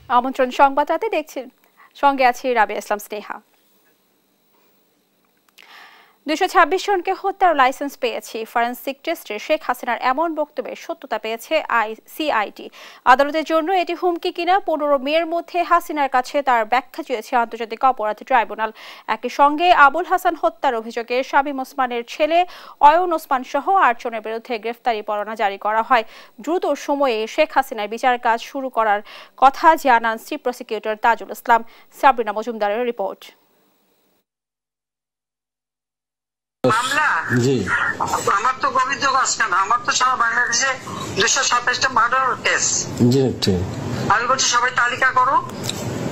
আমন্ত্রণ সংবাদ রাতে দেখছেন, সঙ্গে আছি রাবিয়া ইসলাম স্নেহা। 226 জনকে হত্যার লাইসেন্স পেয়েছি, ফরেনসিক টেস্টে শেখ হাসিনার এমন বক্তব্যের সত্যতা পেয়েছে সিআইডি। আদালতের জন্য এটি হুমকি কিনা 15 মের মধ্যে হাসিনার কাছে তার ব্যাখ্যা চেয়েছে আন্তর্জাতিক অপরাধ ট্রাইব্যুনাল। একই সঙ্গে আবুল হাসান হত্যার অভিযোগে শামীম ওসমানের ছেলে অয়ন ওসমান সহ 8 জনের বিরুদ্ধে গ্রেফতারি পরোয়ানা জারি করা হয়। দ্রুত সময়ে শেখ হাসিনার বিচার কাজ শুরু করার কথা জানান চিফ প্রসিকিউটর তাজুল ইসলাম। সাবরিনা মজুমদারের রিপোর্ট। মামলা জি আমার তো গোবিন্দ গাছখান, আমার তো সারা বাংলাদেশে 227টা মার্ডার কেস। জি ঠিক। আমি বলছি সবাই তালিকা করো,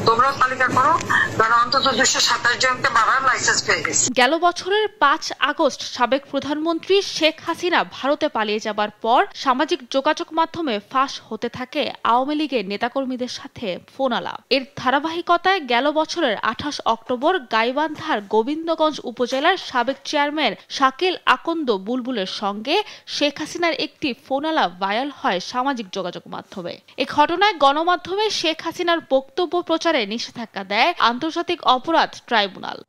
তোমরাও তালিকা করো, কারণ অন্তত 227 জনকে মারার লাইসেন্স পেয়ে গেছে। গেল বছরের 5 আগস্ট সাবেক প্রধানমন্ত্রী শেখ হাসিনা ভারতে পালিয়ে যাবার পর সামাজিক যোগাযোগ মাধ্যমে ফাঁস হতে থাকে আওয়ামী লীগের নেতাকর্মীদের সাথে ফোন আলাপ। এর ধারাবাহিকতায় গেল বছরের 28 অক্টোবর গাইবান্ধার গোবিন্দগঞ্জ উপজেলার সাবেক চেয়ারম্যান শাকিল আকন্দ বুলবুলের সঙ্গে শেখ হাসিনার একটি ফোন আলাপ ভাইরাল হয় সামাজিক যোগাযোগ মাধ্যমে। এ ঘটনায় গণমাধ্যমে শেখ হাসিনার বক্তব্য প্রচারে নিষেধাজ্ঞা দেয় আন্তর্জাতিক অপরাধ ট্রাইব্যুনাল।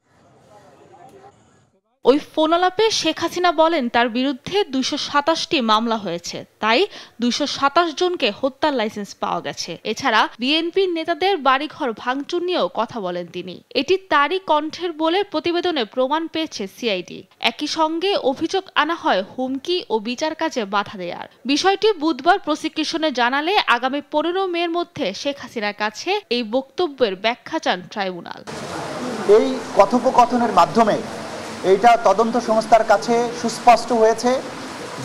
ওই ফোন আলাপে শেখ হাসিনা বলেন তার বিরুদ্ধে 227টি মামলা হয়েছে, তাই 227 জনকে হত্যার লাইসেন্স পাওয়া গেছে। এছাড়া বিএনপির নেতাদের বাড়িঘর ভাঙচুর নিয়েও কথা বলেন তিনি। এটি তারই কণ্ঠের বলে প্রতিবেদনে প্রমাণ পেয়েছে সিআইডি। একই সঙ্গে অভিযোগ আনা হয় হুমকি ও বিচার কাজে বাধা দেওয়ার। বিষয়টি বুধবার প্রসিকিউশনে জানালে আগামী 15 মের মধ্যে শেখ হাসিনার কাছে এই বক্তব্যের ব্যাখ্যা চান ট্রাইব্যুনাল। এই কথোপকথনের মাধ্যমে এইটা তদন্ত সংস্থার কাছে সুস্পষ্ট হয়েছে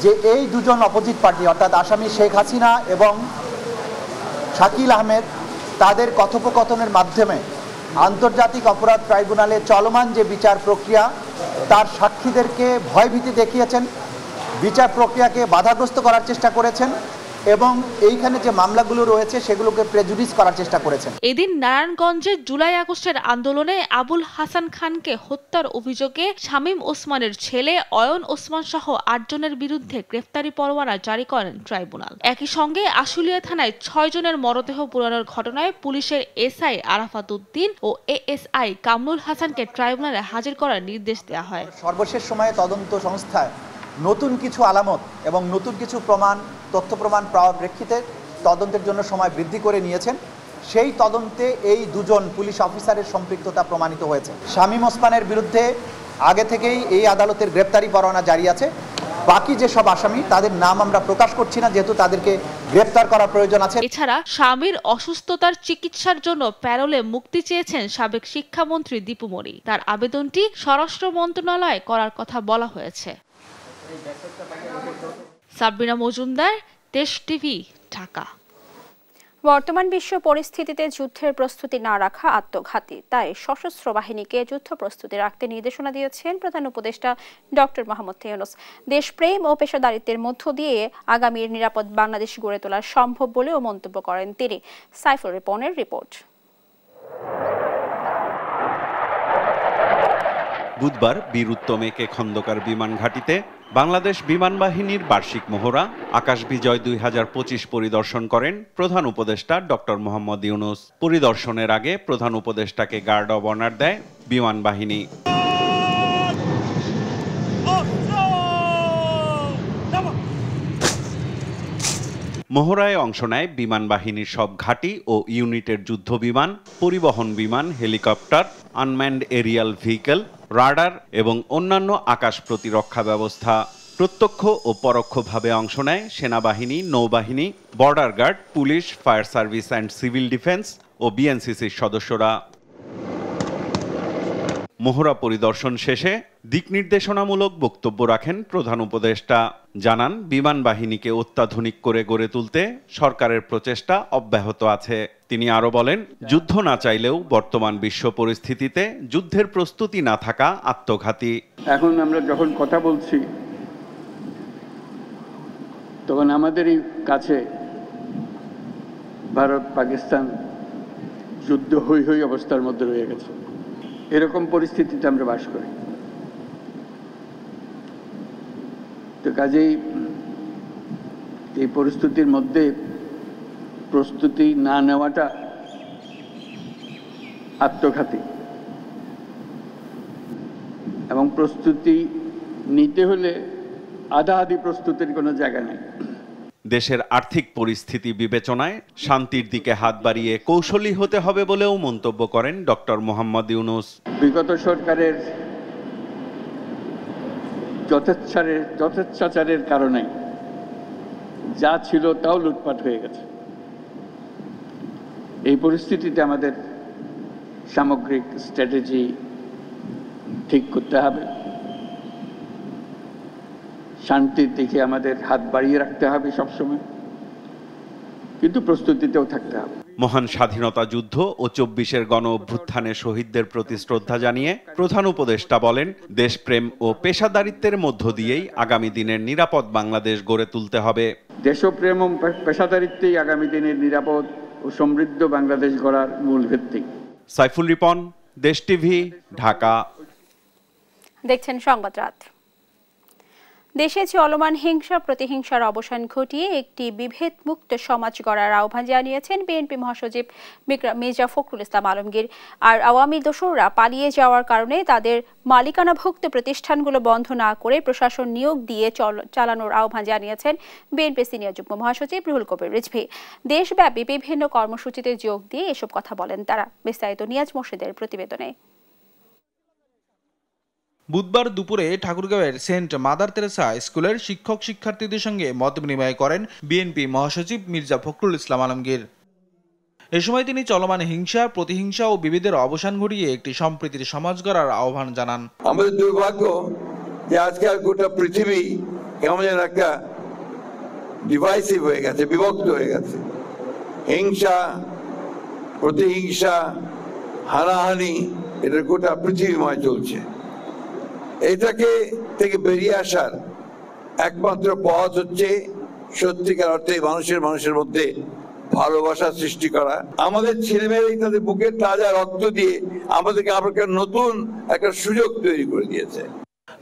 যে এই দুজন অপোজিট পার্টি অর্থাৎ আসামি শেখ হাসিনা এবং শাকিল আহমেদ তাদের কথোপকথনের মাধ্যমে আন্তর্জাতিক অপরাধ ট্রাইব্যুনালে চলমান যে বিচার প্রক্রিয়া তার সাক্ষীদেরকে ভয়ভীতি দেখিয়েছেন, বিচার প্রক্রিয়াকে বাধাগ্রস্ত করার চেষ্টা করেছেন এবং এইখানে যে মামলাগুলো রয়েছে সেগুলোকে প্রেজুডিস করার চেষ্টা করেছেন। এদিন নারায়ণগঞ্জে জুলাই আগস্টের আন্দোলনে আবুল হাসান খানকে হত্যার অভিযোগে শামীম ওসমানের ছেলে অয়ন ওসমান সহ 8 জনের বিরুদ্ধে গ্রেফতারি পরোয়ানা জারি করেন ট্রাইব্যুনাল। একই সঙ্গে আশুলিয়া থানায় 6 জনের মরদেহ পোড়ানোর ঘটনায় পুলিশের এসআই আরাফাত উদ্দিন ও এএসআই কামরুল হাসানকে ট্রাইব্যুনালে হাজির করার নির্দেশ দেওয়া হয়। সর্বশেষ সময়ে তদন্ত সংস্থায় নতুন কিছু আলামত এবং নতুন কিছু তথ্য প্রমাণ পাওয়ার প্রেক্ষিতে তদন্তের জন্য সময় বৃদ্ধি করে নিয়েছেন। সেই তদন্তে এই দুজন পুলিশ অফিসারের সম্পৃক্ততা প্রমাণিত হয়েছে। শামীম ওসমানের বিরুদ্ধে আগে থেকেই এই আদালতের গ্রেপ্তারি পরোয়ানা জারি আছে। বাকি যেসব আসামি তাদের নাম আমরা প্রকাশ করছি না, যেহেতু তাদেরকে গ্রেপ্তার করার প্রয়োজন আছে। এছাড়া স্বামীর অসুস্থতার চিকিৎসার জন্য প্যারোলে মুক্তি চেয়েছেন সাবেক শিক্ষামন্ত্রী দীপু মনি। তার আবেদনটি স্বরাষ্ট্র মন্ত্রণালয়ে করার কথা বলা হয়েছে। সাবরিনা মজুমদার, দেশ টিভি, ঢাকা। বর্তমান বিশ্ব পরিস্থিতিতে যুদ্ধের প্রস্তুতি না রাখা আত্মঘাতী, তাই সশস্ত্র বাহিনীকে যুদ্ধ প্রস্তুতি রাখতে নির্দেশনা দিয়েছেন প্রধান উপদেষ্টা ডক্টর মোহাম্মদ ইউনূস। দেশপ্রেম ও পেশাদারিত্বের মধ্য দিয়ে আগামীর নিরাপদ বাংলাদেশ গড়ে তোলা সম্ভব বলেও মন্তব্য করেন তিনি। সাইফুল রিপনের রিপোর্ট। বুধবার বীর উত্তম একে খন্দকার বিমান ঘাঁটিতে বাংলাদেশ বিমান বাহিনীর বার্ষিক মহড়া আকাশ বিজয় 2025 পরিদর্শন করেন প্রধান উপদেষ্টা ডক্টর মোহাম্মদ ইউনূস। পরিদর্শনের আগে প্রধান উপদেষ্টাকে গার্ড অব অনার দেয় বিমান বাহিনী। মহড়ায় অংশ নেয় বিমান বাহিনীর সব ঘাঁটি ও ইউনিটের যুদ্ধ বিমান, পরিবহন বিমান, helicopter, unmanned Arial vehicle, radar এবং অন্যান্য আকাশ প্রতিরক্ষা ব্যবস্থা। প্রত্যক্ষ ও পরোক্ষভাবে অংশ নেয় সেনাবাহিনী, নৌবাহিনী, border guard, police, fire service and civil defence ও বিএনসিসির সদস্যরা। মহড়া পরিদর্শন শেষে দিক নির্দেশনামূলক বক্তব্য রাখেন প্রধান উপদেষ্টা। জানান বিমান বাহিনীকে অত্যাধুনিক করে গড়ে তুলতে সরকারের প্রচেষ্টা অব্যাহত আছে। তিনি আরো বলেন, যুদ্ধ না চাইলেও বর্তমান বিশ্ব পরিস্থিতিতে যুদ্ধের প্রস্তুতি না থাকা আত্মঘাতী। এখন আমরা যখন কথা বলছি তখন আমাদেরই কাছে ভারত পাকিস্তান যুদ্ধ হই হই অবস্থার মধ্যে রয়ে গেছে। এরকম পরিস্থিতিতে আমরা বাস করি। তো কাজেই এই পরিস্থিতির মধ্যে প্রস্তুতি না নেওয়াটা আত্মঘাতী এবং প্রস্তুতি নিতে হলে আধা-আধি প্রস্তুতির কোনো জায়গা নেই। দেশের আর্থিক পরিস্থিতি বিবেচনায় শান্তির দিকে হাত বাড়িয়ে কৌশলী হতে হবে বলেও মন্তব্য করেন ডক্টর মোহাম্মদ ইউনূস। বিগত সরকারের যথেচ্ছাচারের কারণে যা ছিল তাও লুটপাট হয়ে গেছে। এই পরিস্থিতিতে আমাদের সামগ্রিক স্ট্র্যাটেজি ঠিক করতে হবে, শান্তির দিকে আমাদের হাত বাড়িয়ে রাখতে হবে সবসময়, কিন্তু প্রস্তুতিতেও থাকতে হবে। মহান স্বাধীনতা যুদ্ধ ও ২৪-এর গণ অভ্যুত্থানে শহীদদের প্রতি শ্রদ্ধা জানিয়ে প্রধান উপদেষ্টা বলেন, দেশপ্রেম ও পেশাদারিত্বের মধ্য দিয়েই আগামী দিনের নিরাপদ বাংলাদেশ গড়ে তুলতে হবে। দেশপ্রেম ও পেশাদারিত্বই আগামী দিনের নিরাপদ ও সমৃদ্ধ বাংলাদেশ গড়ার মূল ভিত্তি। সাইফুল রিপন, দেশ টিভি, ঢাকা। দেখছেন সংবাদ রাত। দেশে চলমান হিংসা প্রতিহিংসার অবসান ঘটিয়ে একটি বিভেদ মুক্ত সমাজ গড়ার আহ্বান জানিয়েছেন বিএনপি মহাসচিব মির্জা ফখরুল ইসলাম আলমগীর। আর আওয়ামী দোসররা পালিয়ে যাওয়ার কারণে তাদের মালিকানাভুক্ত প্রতিষ্ঠানগুলো বন্ধ না করে প্রশাসন নিয়োগ দিয়ে চালানোর আহ্বান জানিয়েছেন বিএনপি সিনিয়র যুগ্ম মহাসচিব রুহুল কবির রিজভী। দেশব্যাপী বিভিন্ন কর্মসূচিতে যোগ দিয়ে এসব কথা বলেন তারা। বিস্তারিত নিয়াজ মোর্শেদের প্রতিবেদনে। বুধবার দুপুরে ঠাকুরগাঁওয়ের সেন্ট মাদার তেরেসা স্কুলের শিক্ষক শিক্ষার্থীদের সঙ্গে মত বিনিময় করেন বিএনপি মহাসচিব মির্জা ফখরুল ইসলাম আলমগীর। এ সময় তিনি চলমান হিংসা প্রতিহিংসা ও বিভেদের অবসান ঘটিয়ে একটি সম্প্রীতির সমাজ গড়ার আহ্বান জানান। আমাদের দুর্ভাগ্য যে আজকাল গোটা পৃথিবী কেমন যেন একটা ডিভাইসিভ হয়ে গেছে, বিভক্ত হয়ে গেছে। হিংসা প্রতিহিংসা হানাহানি এটা গোটা পৃথিবীময় চলছে। এটাকে থেকে বেরিয়ে আসার একমাত্র পথ হচ্ছে সত্যিকার অর্থে মানুষের মধ্যে ভালোবাসা সৃষ্টি করা। আমাদের ছেলেমেয়েরাই তাদের বুকের তাজা রক্ত দিয়ে আমাদেরকে নতুন একটা সুযোগ তৈরি করে দিয়েছে।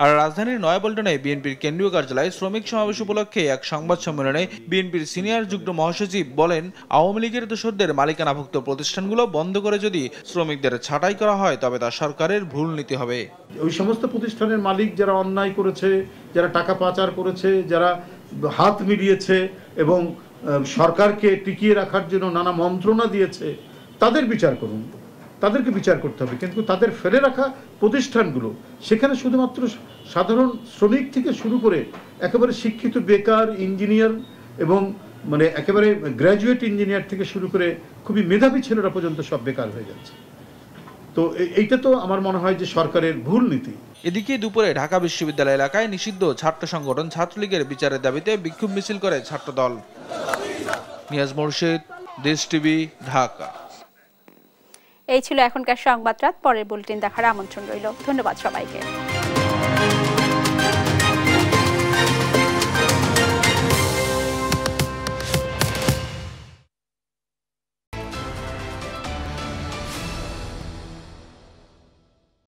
আর রাজধানীর নয়াপল্টনে বিএনপির কেন্দ্রীয় কার্যালয়ে শ্রমিক সমাবেশ উপলক্ষে এক সংবাদ সম্মেলনে বিএনপির সিনিয়র যুগ্ম মহাসচিব বলেন, আওয়ামী লীগের দোসরদের মালিকানাভুক্ত প্রতিষ্ঠানগুলো বন্ধ করে যদি শ্রমিকদের ছাঁটাই করা হয় তবে তা সরকারের ভুল নীতি হবে। ওই সমস্ত প্রতিষ্ঠানের মালিক যারা অন্যায় করেছে, যারা টাকা পাচার করেছে, যারা হাত মিলিয়েছে এবং সরকারকে টিকিয়ে রাখার জন্য নানা মন্ত্রণা দিয়েছে, তাদের বিচার করুন, তাদেরকে বিচার করতে হবে। কিন্তু তাদের ফেলে রাখা প্রতিষ্ঠানগুলো, সেখানে শুধুমাত্র সাধারণ শ্রমিক থেকে শুরু করে একেবারে শিক্ষিত বেকার ইঞ্জিনিয়ার এবং একেবারে গ্র্যাজুয়েট ইঞ্জিনিয়ার থেকে শুরু করে খুবই মেধাবী ছেলেরা পর্যন্ত সব বেকার হয়ে যাচ্ছে। তো এইটা তো আমার মনে হয় যে সরকারের ভুল নীতি। এদিকে দুপুরে ঢাকা বিশ্ববিদ্যালয় এলাকায় নিষিদ্ধ ছাত্র সংগঠন ছাত্রলীগের বিচারের দাবিতে বিক্ষোভ মিছিল করে ছাত্রদল। নিয়াজ মোর্শেদ, দেশ টিভি, ঢাকা। এই ছিল এখনকার সংবাদ রাত। পরের বুলেটিন দেখার আমন্ত্রণ রইল। ধন্যবাদ সবাইকে।